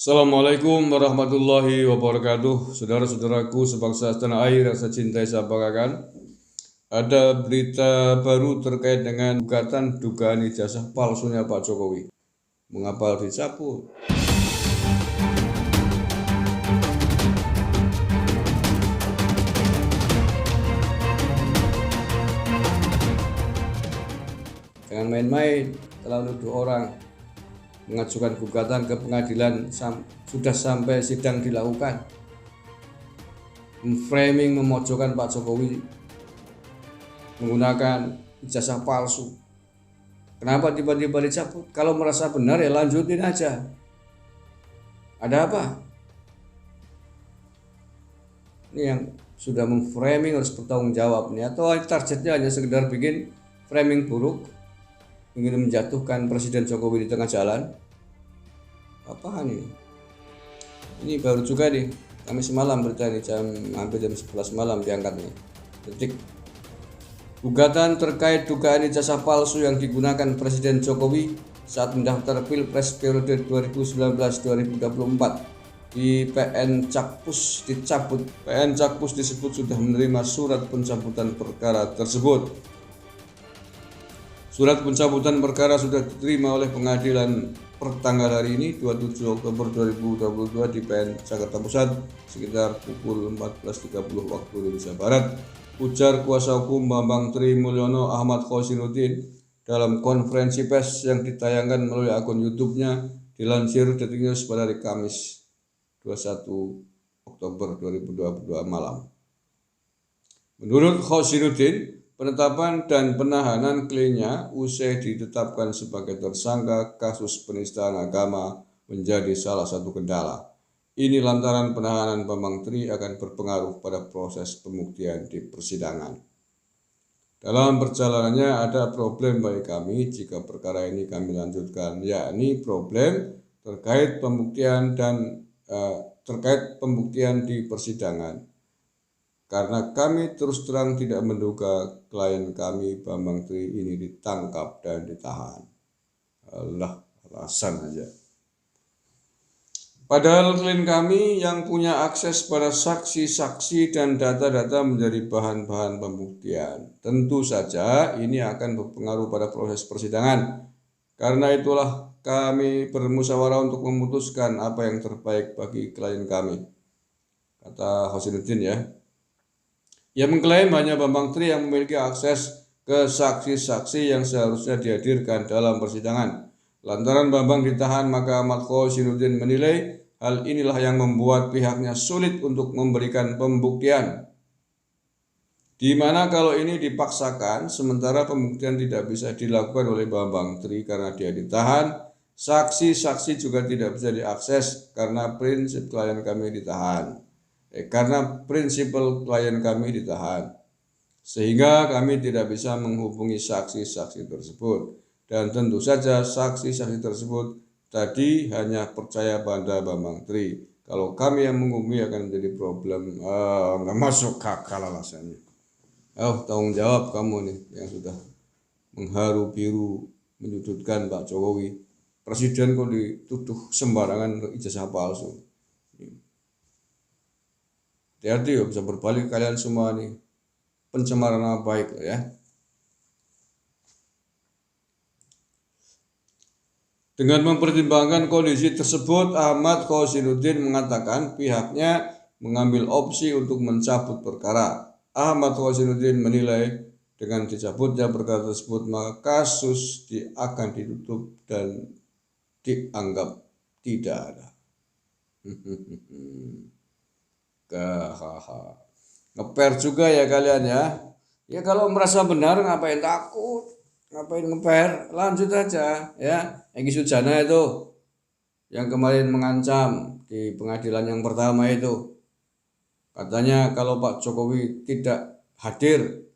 Assalamualaikum warahmatullahi wabarakatuh. Saudara-saudaraku sebangsa tanah air yang saya cintai, saya banggakan. Ada berita baru terkait dengan gugatan dugaan ijazah palsunya Pak Jokowi. Mengapa harus dicabut? Jangan main-main, telah menuduh orang mengajukan gugatan ke pengadilan sudah sampai sidang dilakukan. Framing memojokkan Pak Jokowi menggunakan ijazah palsu. Kenapa tiba-tiba dicabut? Kalau merasa benar ya lanjutin aja. Ada apa? Ini yang sudah memframing harus bertanggung jawab nih, atau targetnya hanya sekedar bikin framing buruk, ingin menjatuhkan Presiden Jokowi di tengah jalan. Apaan ini? Ini baru juga nih, Kamis malam berita ini, hampir jam 11 malam diangkat nih. Detik. Gugatan terkait dugaan ijazah palsu yang digunakan Presiden Jokowi saat mendaftar Pilpres periode 2019-2024 di PN Cakpus dicabut. PN Cakpus disebut sudah menerima surat pencabutan perkara tersebut. Surat pencabutan perkara sudah diterima oleh pengadilan pertanggal hari ini 27 Oktober 2022 di PN Jakarta Pusat sekitar pukul 14.30 waktu Indonesia Barat. Ujar kuasa hukum Bambang Tri Mulyono Ahmad Khosinuddin dalam konferensi pers yang ditayangkan melalui akun YouTube-nya dilansir Detik News pada hari Kamis 21 Oktober 2022 malam. Menurut Khosinuddin, penetapan dan penahanan kliennya usai ditetapkan sebagai tersangka kasus penistaan agama menjadi salah satu kendala. Ini lantaran penahanan Bambang Tri akan berpengaruh pada proses pembuktian di persidangan. Dalam perjalanannya ada problem bagi kami jika perkara ini kami lanjutkan, yakni problem terkait pembuktian di persidangan. Karena kami terus terang tidak menduga klien kami Bambang Tri ini ditangkap dan ditahan. Allah, alasan aja. Padahal klien kami yang punya akses pada saksi-saksi dan data-data menjadi bahan-bahan pembuktian. Tentu saja ini akan berpengaruh pada proses persidangan. Karena itulah kami bermusyawarah untuk memutuskan apa yang terbaik bagi klien kami, kata Khosinuddin ya. Ia mengklaim hanya Bambang Tri yang memiliki akses ke saksi-saksi yang seharusnya dihadirkan dalam persidangan. Lantaran Bambang ditahan, maka Ahmad Khosinuddin menilai hal inilah yang membuat pihaknya sulit untuk memberikan pembuktian. Di mana kalau ini dipaksakan, sementara pembuktian tidak bisa dilakukan oleh Bambang Tri karena dia ditahan, saksi-saksi juga tidak bisa diakses karena prinsip klien kami ditahan. Sehingga kami tidak bisa menghubungi saksi-saksi tersebut. Dan tentu saja saksi-saksi tersebut tadi hanya percaya pada Bambang Tri. Kalau kami yang menghubungi akan menjadi problem. Nggak masuk akal alasannya. Tanggung jawab kamu nih yang sudah mengharu biru menyudutkan Pak Jokowi. Presiden kok dituduh sembarangan ijazah palsu. Hati-hati ya, bisa berbalik kalian semua nih. Pencemaran nama baik ya. Dengan mempertimbangkan kondisi tersebut, Ahmad Khosinuddin mengatakan pihaknya mengambil opsi untuk mencabut perkara. Ahmad Khosinuddin menilai dengan dicabutnya perkara tersebut maka kasus akan ditutup dan dianggap tidak ada. Ngeper juga ya kalian ya. Ya kalau merasa benar ngapain takut, ngapain ngeper, lanjut aja ya. Egy Sujana itu yang kemarin mengancam di pengadilan yang pertama itu, katanya kalau Pak Jokowi tidak hadir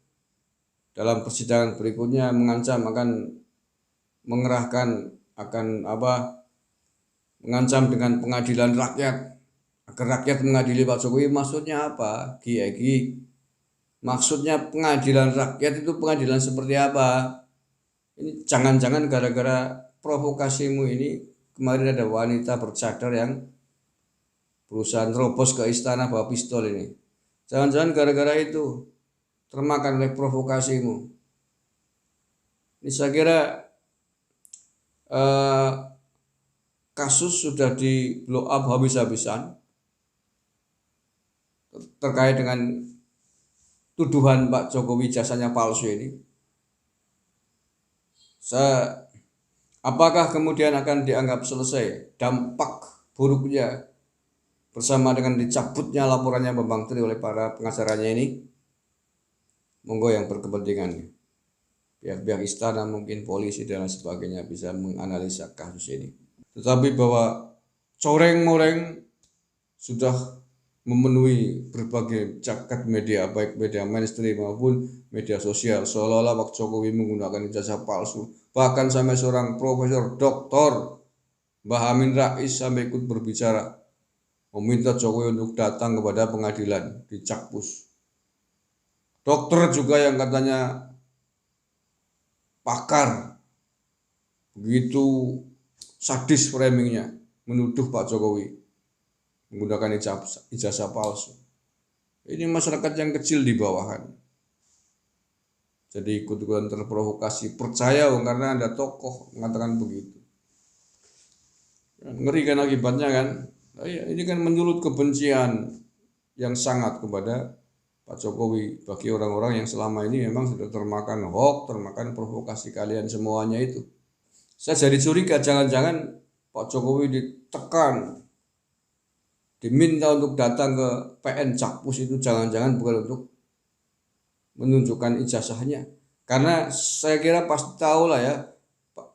dalam persidangan berikutnya, mengancam akan mengerahkan mengancam dengan pengadilan rakyat agar rakyat mengadili Pak Jokowi. Maksudnya apa? Egy, maksudnya pengadilan rakyat itu pengadilan seperti apa? Ini jangan-jangan gara-gara provokasimu ini kemarin ada wanita bercadar yang berusaha terobos ke istana bawa pistol ini. Jangan-jangan gara-gara itu termakan oleh provokasimu. Ini saya kira kasus sudah di blow up habis-habisan terkait dengan tuduhan Pak Jokowi jasanya palsu ini. Apakah kemudian akan dianggap selesai dampak buruknya bersama dengan dicabutnya laporannya Bambang Tri oleh para pengacaranya ini? Monggo yang berkepentingan, pihak-pihak istana, mungkin polisi dan lain sebagainya bisa menganalisa kasus ini. Tetapi bahwa coreng-moreng sudah memenuhi berbagai jagat media, baik media mainstream maupun media sosial, seolah-olah Pak Jokowi menggunakan ijazah palsu. Bahkan sampai seorang profesor doktor Mbah Amin Rais sampai ikut berbicara meminta Jokowi untuk datang kepada pengadilan di Jakpus. Dokter juga yang katanya pakar, begitu sadis framingnya, menuduh Pak Jokowi menggunakan ijazah palsu. Ini masyarakat yang kecil di bawahan. Jadi ikut-ikutan terprovokasi, percaya karena ada tokoh mengatakan begitu. Ngeri kan akibatnya kan? Ini kan menyulut kebencian yang sangat kepada Pak Jokowi bagi orang-orang yang selama ini memang sudah termakan hoax, termakan provokasi kalian semuanya itu. Saya jadi curiga jangan-jangan Pak Jokowi ditekan, diminta untuk datang ke PN Jakpus itu jangan-jangan bukan untuk menunjukkan ijazahnya. Karena saya kira pasti tahu lah ya,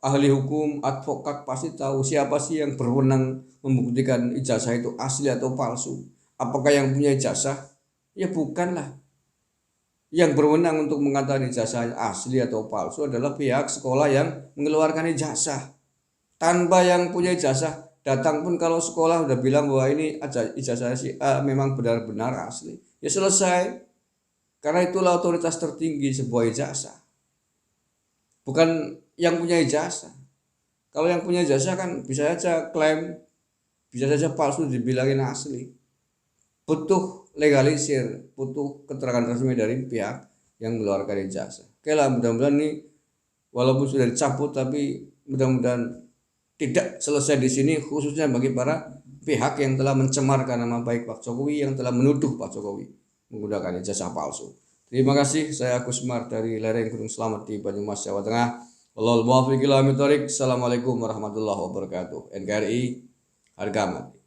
ahli hukum, advokat pasti tahu siapa sih yang berwenang membuktikan ijazah itu asli atau palsu. Apakah yang punya ijazah? Ya bukanlah. Yang berwenang untuk mengatakan ijazah asli atau palsu adalah pihak sekolah yang mengeluarkan ijazah. Tanpa yang punya ijazah datang pun kalau sekolah udah bilang bahwa ini ijazah si A memang benar-benar asli, ya selesai. Karena itulah otoritas tertinggi sebuah ijazah. Bukan yang punya ijazah. Kalau yang punya ijazah kan bisa saja klaim, bisa saja palsu dibilangin asli. Butuh legalisir, butuh keterangan resmi dari pihak yang mengeluarkan ijazah. Oke lah, mudah-mudahan ini walaupun sudah dicabut tapi mudah-mudahan tidak selesai di sini, khususnya bagi para pihak yang telah mencemarkan nama baik Pak Jokowi, yang telah menuduh Pak Jokowi menggunakan ijazah palsu. Terima kasih, saya Agus Mar dari lereng Gunung Slamet di Banyumas, Jawa Tengah. Wallahul muwaffiq ila aqwamit thoriq. Assalamualaikum warahmatullahi wabarakatuh. NKRI harga mati.